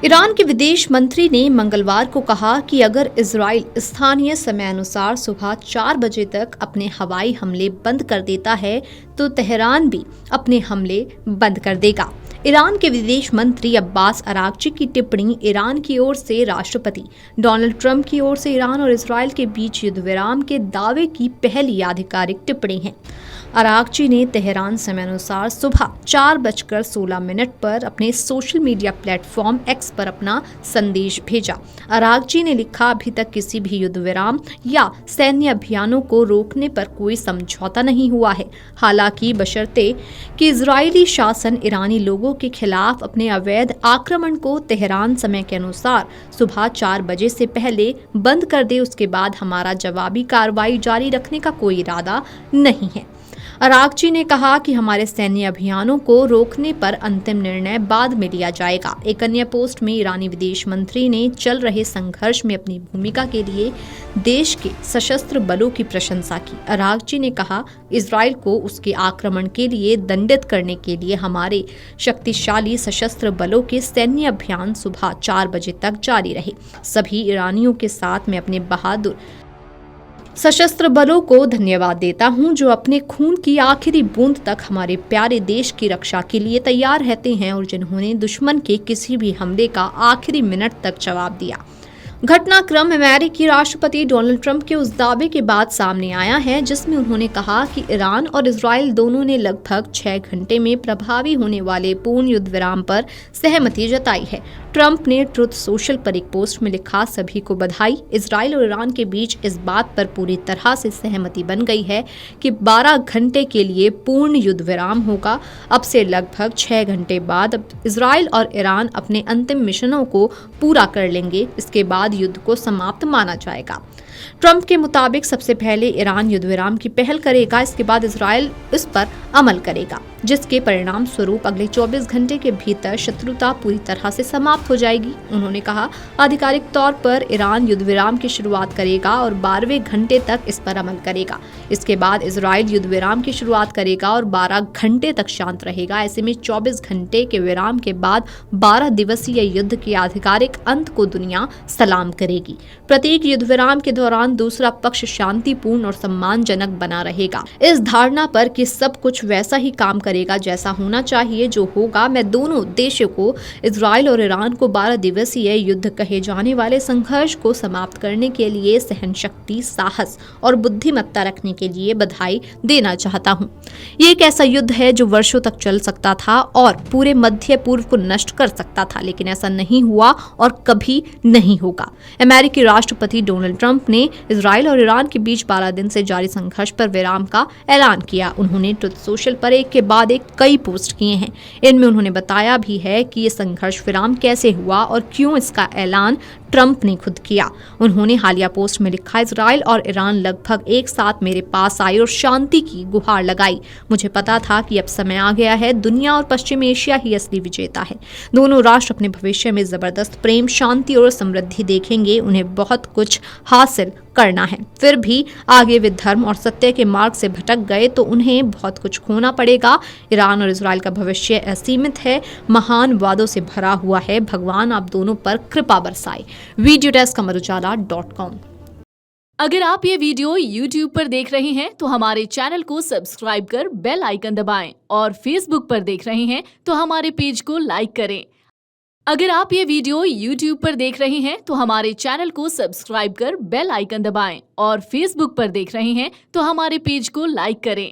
Iran के विदेश मंत्री ने मंगलवार को कहा कि अगर इजराइल स्थानीय समयानुसार सुबह 4 बजे तक अपने हवाई हमले बंद कर देता है तो तेहरान भी अपने हमले बंद कर देगा। ईरान के विदेश मंत्री अब्बास अरागची की टिप्पणी ईरान की ओर से राष्ट्रपति डोनाल्ड ट्रंप की ओर से ईरान और इजराइल के बीच युद्ध विराम के दावे की पहली आधिकारिक टिप्पणी है। अरागची ने तेहरान समयानुसार सुबह 4:16 पर अपने सोशल मीडिया प्लेटफॉर्म एक्स पर अपना संदेश भेजा। अरागची ने लिखा, अभी तक किसी भी युद्ध विराम या सैन्य अभियानों को रोकने पर कोई समझौता नहीं हुआ है। हालांकि बशर्ते कि इजरायली शासन ईरानी लोगों के खिलाफ अपने अवैध आक्रमण को तेहरान समय के अनुसार सुबह 4 बजे से पहले बंद कर दे, उसके बाद हमारा जवाबी कार्रवाई जारी रखने का कोई इरादा नहीं है। अरागची ने कहा कि हमारे सैन्य अभियानों को रोकने पर अंतिम निर्णय बाद में लिया जाएगा। एक अन्य पोस्ट में ईरानी विदेश मंत्री ने चल रहे संघर्ष में अपनी भूमिका के लिए देश के सशस्त्र बलों की प्रशंसा की। अरागची ने कहा, इजराइल को उसके आक्रमण के लिए दंडित करने के लिए हमारे शक्तिशाली सशस्त्र बलों के सैन्य अभियान सुबह 4 बजे तक जारी रहे। सभी ईरानियों के साथ मैं अपने बहादुर सशस्त्र बलों को धन्यवाद देता हूं, जो अपने खून की आखिरी बूंद तक हमारे प्यारे देश की रक्षा के लिए तैयार रहते हैं और जिन्होंने दुश्मन के किसी भी हमले का आखिरी मिनट तक जवाब दिया। घटनाक्रम अमेरिकी राष्ट्रपति डोनाल्ड ट्रंप के उस दावे के बाद सामने आया है जिसमें उन्होंने कहा कि ईरान और इजराइल दोनों ने लगभग 6 घंटे में प्रभावी होने वाले पूर्ण युद्ध विराम पर सहमति जताई है। ट्रंप ने ट्रुथ सोशल पर एक पोस्ट में लिखा, सभी को बधाई। इजराइल और ईरान के बीच इस बात पर पूरी तरह से सहमति बन गई है कि 12 घंटे के लिए पूर्ण युद्ध विराम होगा। अब से लगभग 6 घंटे बाद अब इजराइल और ईरान अपने अंतिम मिशनों को पूरा कर लेंगे। इसके बाद युद्ध को समाप्त माना जाएगा। ट्रंप के मुताबिक सबसे पहले ईरान युद्ध विराम की पहल करेगा, इसके बाद इजराइल इस पर अमल करेगा, जिसके परिणाम स्वरूप अगले 24 घंटे के भीतर शत्रुता पूरी तरह से समाप्त हो जाएगी। उन्होंने कहा, आधिकारिक तौर पर ईरान युद्ध विराम की शुरुआत करेगा और 12वें घंटे तक इस पर अमल करेगा। इसके बाद इजराइल युद्ध विराम की शुरुआत करेगा और 12 घंटे तक शांत रहेगा। ऐसे में 24 घंटे के विराम के बाद 12 दिवसीय युद्ध के आधिकारिक अंत को दुनिया सलाम करेगी। प्रत्येक युद्ध विराम के दौरान दूसरा पक्ष शांतिपूर्ण और सम्मानजनक बना रहेगा। इस धारणा पर कि सब कुछ वैसा ही काम करेगा जैसा होना चाहिए जो होगा, मैं दोनों देशों को, इजराइल और ईरान को 12 दिवसीय युद्ध कहे जाने वाले संघर्ष को समाप्त करने के लिए सहनशक्ति, साहस और बुद्धिमत्ता रखने के लिए बधाई देना चाहता हूं। ये एक ऐसा युद्ध है जो वर्षों तक चल सकता था और पूरे मध्य पूर्व को नष्ट कर सकता था, लेकिन ऐसा नहीं हुआ और कभी नहीं होगा। अमेरिकी राष्ट्रपति डोनाल्ड ट्रंप ने इजराइल और ईरान के बीच 12 दिन से जारी संघर्ष पर विराम का ऐलान किया। उन्होंने ट्रुथ सोशल पर एक के बाद एक कई पोस्ट किए हैं। इनमें उन्होंने बताया भी है कि ये संघर्ष विराम कैसे हुआ और क्यों इसका ऐलान ट्रंप ने खुद किया। उन्होंने हालिया पोस्ट में लिखा, इजराइल और ईरान लगभग एक साथ मेरे पास आए और शांति की गुहार लगाई। मुझे पता था कि अब समय आ गया है, दुनिया और पश्चिम एशिया ही असली विजेता है। दोनों राष्ट्र अपने भविष्य में जबरदस्त प्रेम, शांति और समृद्धि देखेंगे। उन्हें बहुत कुछ हासिल करना है, फिर भी आगे वे धर्म और सत्य के मार्ग से भटक गए तो उन्हें बहुत कुछ खोना पड़ेगा। ईरान और इजराइल का भविष्य असीमित है, महान वादों से भरा हुआ है। भगवान आप दोनों पर कृपा बरसाए। Video desk amarujala.com। अगर आप ये वीडियो YouTube पर देख रहे हैं तो हमारे चैनल को सब्सक्राइब कर बेल आइकन दबाएं और Facebook पर देख रहे हैं तो हमारे पेज को लाइक करें। अगर आप ये वीडियो YouTube पर देख रहे हैं तो हमारे चैनल को सब्सक्राइब कर बेल आइकन दबाएं और Facebook पर देख रहे हैं तो हमारे पेज को लाइक करें।